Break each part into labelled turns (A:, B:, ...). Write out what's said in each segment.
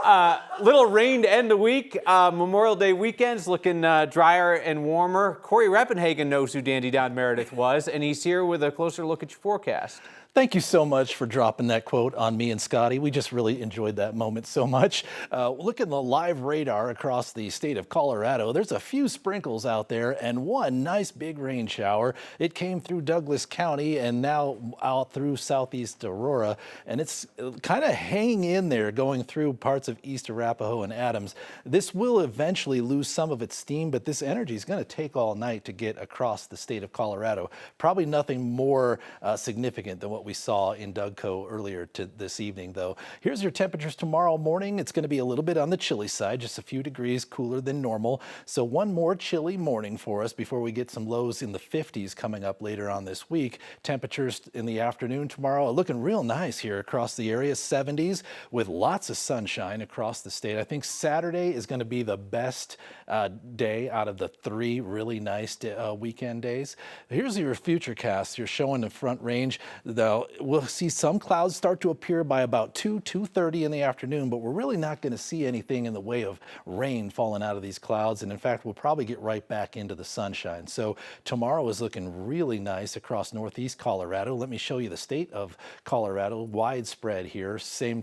A: Little rain to end the week. Memorial Day weekend's looking drier and warmer. Corey Reppenhagen knows who Dandy Don Meredith was, and he's here with a closer look at your forecast.
B: Thank you so much for dropping that quote on me and Scotty. We just really enjoyed that moment so much. Look at the live radar across the state of Colorado. There's a few sprinkles out there and one nice big rain shower. It came through Douglas County and now out through southeast Aurora. And it's kind of hanging in there going through parts of East Arapahoe and Adams. This will eventually lose some of its steam, but this energy is going to take all night to get across the state of Colorado. Probably nothing more significant than what we saw in Dougco earlier this evening, though. Here's your temperatures tomorrow morning. It's going to be a little bit on the chilly side, just a few degrees cooler than normal. So one more chilly morning for us before we get some lows in the 50s coming up later on this week. Temperatures in the afternoon tomorrow are looking real nice here across the area, 70s with lots of sunshine across the state. I think Saturday is going to be the best day out of the three really nice weekend days. Here's your future cast. You're showing the Front Range. We'll see some clouds start to appear by about 2:30 in the afternoon, but we're really not going to see anything in the way of rain falling out of these clouds. And in fact, we'll probably get right back into the sunshine. So tomorrow is looking really nice across northeast Colorado. Let me show you the state of Colorado, widespread here. Same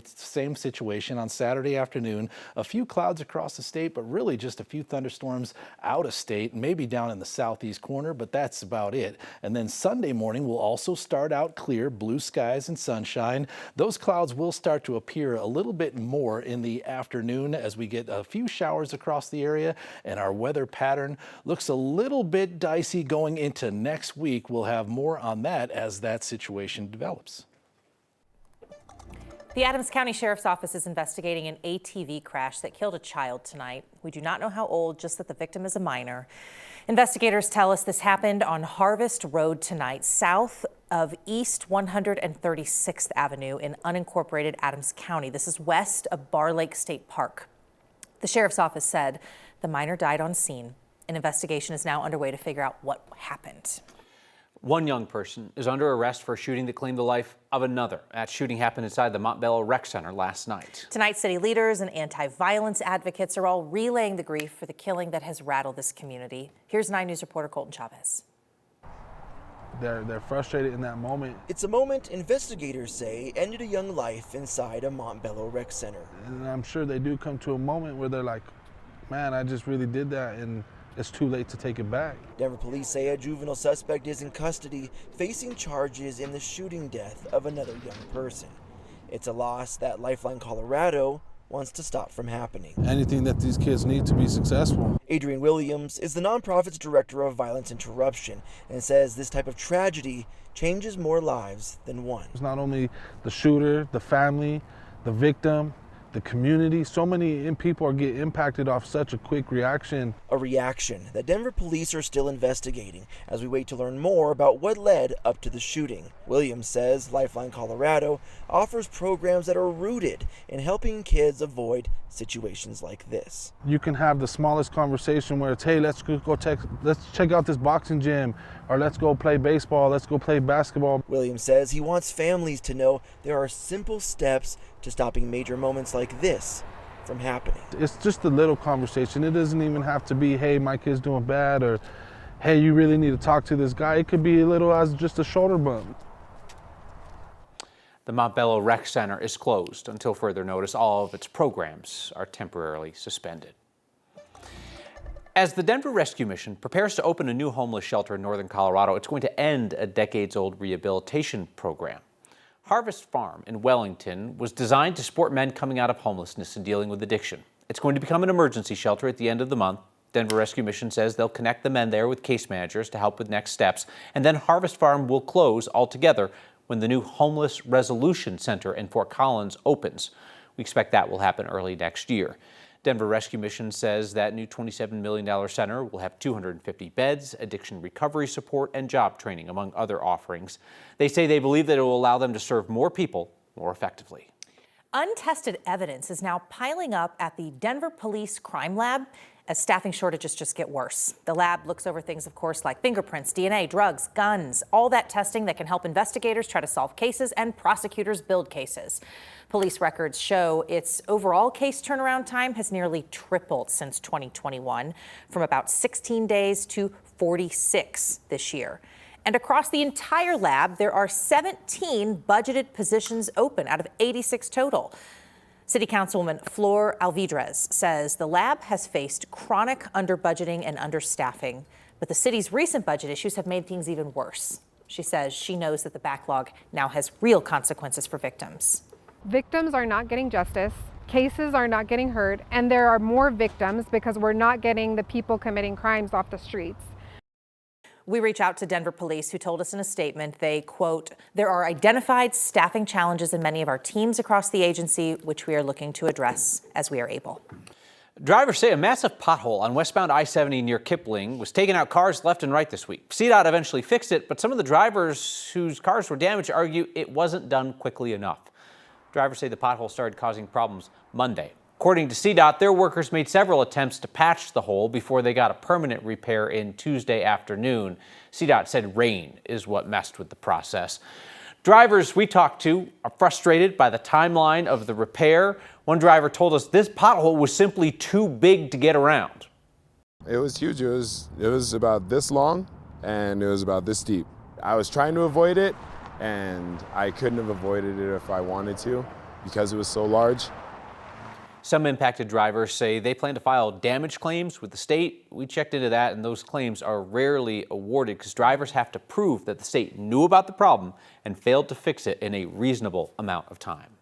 B: situation on Saturday afternoon. A few clouds across the state, but really just a few thunderstorms out of state, maybe down in the southeast corner, but that's about it. And then Sunday morning will also start out clear, blue skies and sunshine. Those clouds will start to appear a little bit more in the afternoon as we get a few showers across the area, and our weather pattern looks a little bit dicey going into next week. We'll have more on that as that situation develops.
C: The Adams County Sheriff's Office is investigating an ATV crash that killed a child tonight. We do not know how old, just that the victim is a minor. Investigators tell us this happened on Harvest Road tonight, south of East 136th Avenue in unincorporated Adams County. This is west of Bar Lake State Park. The Sheriff's Office said the minor died on scene. An investigation is now underway to figure out what happened.
A: One young person is under arrest for a shooting that claimed the life of another. That shooting happened inside the Montbello Rec Center last night.
C: Tonight, city leaders and anti-violence advocates are all relaying the grief for the killing that has rattled this community. Here's 9 News reporter Colton Chavez.
D: They're frustrated in that moment.
E: It's a moment investigators say ended a young life inside a Montbello Rec Center.
D: And I'm sure they do come to a moment where they're like, man, I just really did that, and it's too late to take it back.
E: Denver police say a juvenile suspect is in custody, facing charges in the shooting death of another young person. It's a loss that Lifeline Colorado wants to stop from happening.
D: Anything that these kids need to be successful.
E: Adrian Williams is the nonprofit's director of violence interruption and says this type of tragedy changes more lives than one.
D: It's not only the shooter, the family, the victim, the community. So many people are getting impacted off such a quick reaction.
E: A reaction that Denver police are still investigating as we wait to learn more about what led up to the shooting. Williams says Lifeline Colorado offers programs that are rooted in helping kids avoid situations like this.
D: You can have the smallest conversation where it's, hey, let's check out this boxing gym, or let's go play baseball, let's go play basketball.
E: Williams says he wants families to know there are simple steps to stopping major moments like this from happening.
D: It's just a little conversation. It doesn't even have to be, hey, my kid's doing bad, or hey, you really need to talk to this guy. It could be a little as just a shoulder bump.
A: The Montbello Rec Center is closed until further notice. All of its programs are temporarily suspended. As the Denver Rescue Mission prepares to open a new homeless shelter in northern Colorado, it's going to end a decades-old rehabilitation program. Harvest Farm in Wellington was designed to support men coming out of homelessness and dealing with addiction. It's going to become an emergency shelter at the end of the month. Denver Rescue Mission says they'll connect the men there with case managers to help with next steps, and then Harvest Farm will close altogether when the new Homeless Resolution Center in Fort Collins opens. We expect that will happen early next year. Denver Rescue Mission says that new $27 million center will have 250 beds, addiction recovery support, and job training, among other offerings. They say they believe that it will allow them to serve more people more effectively.
C: Untested evidence is now piling up at the Denver Police Crime Lab as staffing shortages just get worse. The lab looks over things, of course, like fingerprints, DNA, drugs, guns, all that testing that can help investigators try to solve cases and prosecutors build cases. Police records show its overall case turnaround time has nearly tripled since 2021, from about 16 days to 46 this year. And across the entire lab, there are 17 budgeted positions open out of 86 total. City Councilwoman Flor Alvidrez says the lab has faced chronic under-budgeting and understaffing, but the city's recent budget issues have made things even worse. She says she knows that the backlog now has real consequences for victims.
F: Victims are not getting justice, cases are not getting heard, and there are more victims because we're not getting the people committing crimes off the streets.
C: We reach out to Denver police, who told us in a statement they, quote, "There are identified staffing challenges in many of our teams across the agency, which we are looking to address as we are able."
A: Drivers say a massive pothole on westbound I-70 near Kipling was taking out cars left and right this week. CDOT eventually fixed it, but some of the drivers whose cars were damaged argue it wasn't done quickly enough. Drivers say the pothole started causing problems Monday. According to CDOT, their workers made several attempts to patch the hole before they got a permanent repair in Tuesday afternoon. CDOT said rain is what messed with the process. Drivers we talked to are frustrated by the timeline of the repair. One driver told us this pothole was simply too big to get around.
G: It was huge. It was about this long and it was about this deep. I was trying to avoid it and I couldn't have avoided it if I wanted to because it was so large.
A: Some impacted drivers say they plan to file damage claims with the state. We checked into that, and those claims are rarely awarded because drivers have to prove that the state knew about the problem and failed to fix it in a reasonable amount of time.